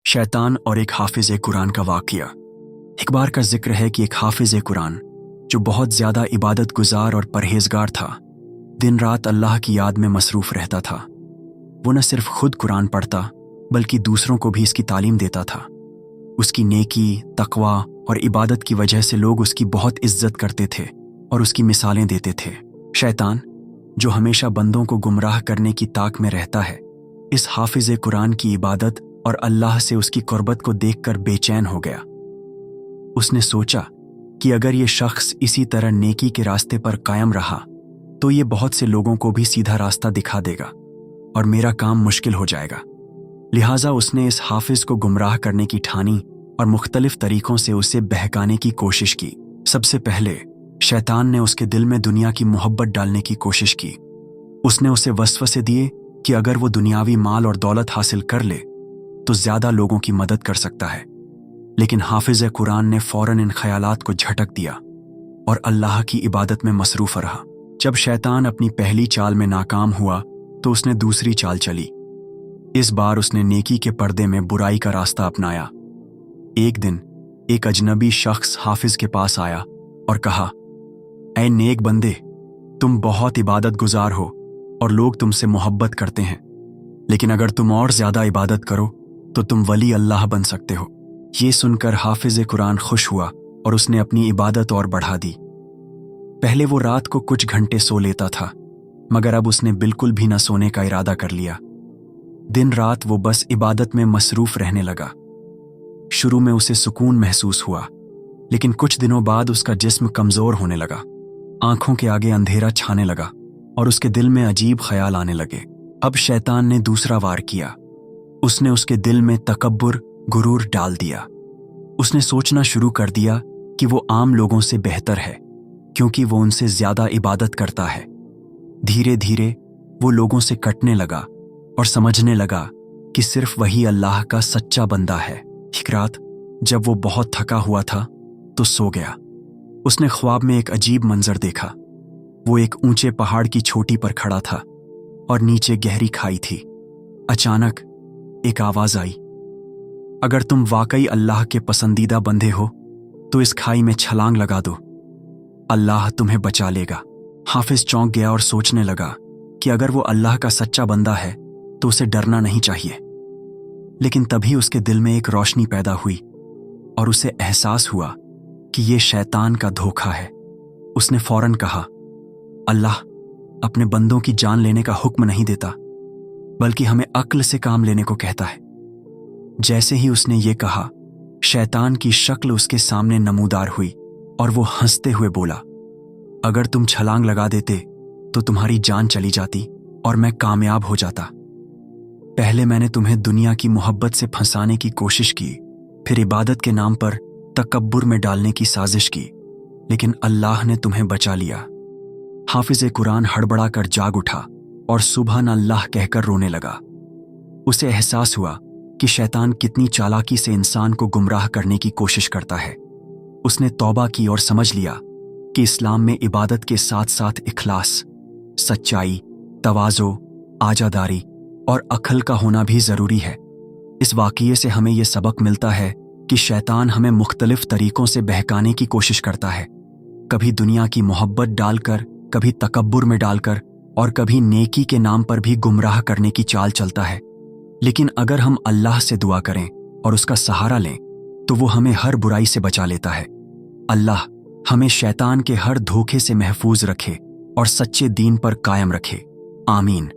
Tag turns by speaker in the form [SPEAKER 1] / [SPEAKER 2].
[SPEAKER 1] शैतान और एक हाफिज कुरान का वाक़या। एक बार का जिक्र है कि एक हाफिज कुरान जो बहुत ज़्यादा इबादत गुजार और परहेजगार था, दिन रात अल्लाह की याद में मसरूफ़ रहता था। वो न सिर्फ खुद कुरान पढ़ता बल्कि दूसरों को भी इसकी तालीम देता था। उसकी नेकी, तकवा और इबादत की वजह से लोग उसकी बहुत इज्जत करते थे और उसकी मिसालें देते थे। शैतान, जो हमेशा बंदों को गुमराह करने की ताक में रहता है, इस हाफिज कुरान की इबादत और अल्लाह से उसकी कुर्बत को देखकर बेचैन हो गया। उसने सोचा कि अगर ये शख्स इसी तरह नेकी के रास्ते पर कायम रहा तो ये बहुत से लोगों को भी सीधा रास्ता दिखा देगा और मेरा काम मुश्किल हो जाएगा। लिहाजा उसने इस हाफिज को गुमराह करने की ठानी और मुख्तलिफ तरीकों से उसे बहकाने की कोशिश की। सबसे पहले शैतान ने उसके दिल में दुनिया की मोहब्बत डालने की कोशिश की। उसने उसे वसवसे दिए कि अगर वो दुनियावी माल और दौलत हासिल कर ले तो ज्यादा लोगों की मदद कर सकता है। लेकिन हाफिज कुरान ने फौरन इन ख्यालात को झटक दिया और अल्लाह की इबादत में मसरूफ रहा। जब शैतान अपनी पहली चाल में नाकाम हुआ तो उसने दूसरी चाल चली। इस बार उसने नेकी के पर्दे में बुराई का रास्ता अपनाया। एक दिन एक अजनबी शख्स हाफिज के पास आया और कहा, ऐ नेक बंदे, तुम बहुत इबादत गुजार हो और लोग तुमसे मोहब्बत करते हैं, लेकिन अगर तुम और ज्यादा इबादत करो तो तुम वली अल्लाह बन सकते हो। ये सुनकर हाफिज कुरान खुश हुआ और उसने अपनी इबादत और बढ़ा दी। पहले वो रात को कुछ घंटे सो लेता था, मगर अब उसने बिल्कुल भी न सोने का इरादा कर लिया। दिन रात वो बस इबादत में मसरूफ रहने लगा। शुरू में उसे सुकून महसूस हुआ, लेकिन कुछ दिनों बाद उसका जिस्म कमजोर होने लगा, आंखों के आगे अंधेरा छाने लगा और उसके दिल में अजीब ख्याल आने लगे। अब शैतान ने दूसरा वार किया। उसने उसके दिल में तकब्बुर, गुरूर डाल दिया। उसने सोचना शुरू कर दिया कि वो आम लोगों से बेहतर है क्योंकि वो उनसे ज्यादा इबादत करता है। धीरे धीरे वो लोगों से कटने लगा और समझने लगा कि सिर्फ वही अल्लाह का सच्चा बंदा है। एक रात जब वो बहुत थका हुआ था तो सो गया। उसने ख्वाब में एक अजीब मंजर देखा। वो एक ऊंचे पहाड़ की चोटी पर खड़ा था और नीचे गहरी खाई थी। अचानक एक आवाज आई, अगर तुम वाकई अल्लाह के पसंदीदा बंदे हो तो इस खाई में छलांग लगा दो, अल्लाह तुम्हें बचा लेगा। हाफिज चौंक गया और सोचने लगा कि अगर वो अल्लाह का सच्चा बंदा है तो उसे डरना नहीं चाहिए। लेकिन तभी उसके दिल में एक रोशनी पैदा हुई और उसे एहसास हुआ कि ये शैतान का धोखा है। उसने फौरन कहा, अल्लाह अपने बंदों की जान लेने का हुक्म नहीं देता बल्कि हमें अक्ल से काम लेने को कहता है। जैसे ही उसने ये कहा, शैतान की शक्ल उसके सामने नमूदार हुई और वो हंसते हुए बोला, अगर तुम छलांग लगा देते तो तुम्हारी जान चली जाती और मैं कामयाब हो जाता। पहले मैंने तुम्हें दुनिया की मोहब्बत से फंसाने की कोशिश की, फिर इबादत के नाम पर तकब्बुर में डालने की साजिश की, लेकिन अल्लाह ने तुम्हें बचा लिया। हाफिज कुरान हड़बड़ा कर जाग उठा और सुबहान अल्लाह कहकर रोने लगा। उसे एहसास हुआ कि शैतान कितनी चालाकी से इंसान को गुमराह करने की कोशिश करता है। उसने तौबा की और समझ लिया कि इस्लाम में इबादत के साथ साथ इखलास, सच्चाई, तवाज़ो, आजादारी और अक्ल का होना भी जरूरी है। इस वाक़ये से हमें यह सबक मिलता है कि शैतान हमें मुख्तलिफ तरीकों से बहकाने की कोशिश करता है, कभी दुनिया की मोहब्बत डालकर, कभी तकब्बुर में डालकर और कभी नेकी के नाम पर भी गुमराह करने की चाल चलता है। लेकिन अगर हम अल्लाह से दुआ करें और उसका सहारा लें तो वो हमें हर बुराई से बचा लेता है। अल्लाह हमें शैतान के हर धोखे से महफूज रखे और सच्चे दीन पर कायम रखे। आमीन।